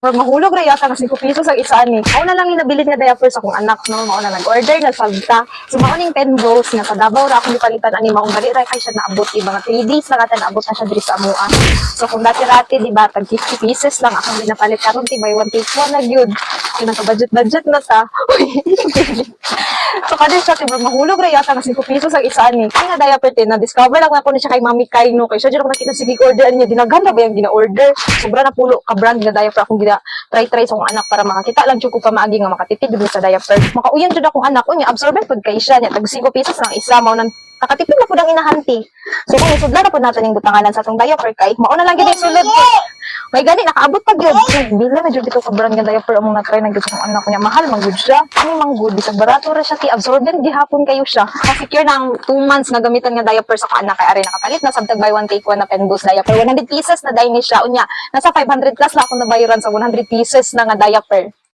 Pag mahulog ra yata ng 5 pesos ang isa ni. Ako na lang ni nabilit nga diaper sa akong anak no, mao na nag-order nagsalta. So mao ning 10 rolls nga sa Davao ra akong gipalitan ani maong gali ra kay siya naabot mga 3 days na kata naabot na siya diri sa amuan. So kung dati-rati di ba tag 50 pieces lang akong ginapalit karon ti buy one take one na gyud. So naka-budget na ta. So kada siya tiba mahulog ra yata ng 5 pesos ang isa ni. Kaya nga diaper tin na discover lang ako ni siya kay Mami Kaino kay siya jud ako nakita sige order niya dinaghan na ba yung gina-order. Sobra na pulo ka brand nga diaper akong try sa akong anak para makakita lang jud ko pa maagi nga makatipid dito sa diaper. Makauyan jud akong anak unya absorbent pud kay siya nya tag 5 pesos lang isa mao nang nakatipid na pud ang inahanti. So kung isudlan na pud natin yung butanganan sa atong diaper kay mao na lang gyud sulod kay may gani nakaabot pa gyud. Bila na jud dito ka brand nga diaper among na-try na gyud sa akong anak nya mahal man gyud siya. Ani man gyud bisag barato ra siya ti absorbent gihapon kayo siya. Secure na ang 2 months nga gamitan nga diaper sa akong anak kay ari nakapalit na sabtag buy one take one na Penbus diaper 100 pieces na dai ni siya unya nasa 500 plus la ako nabayaran sa 100 pieces na nga diaper.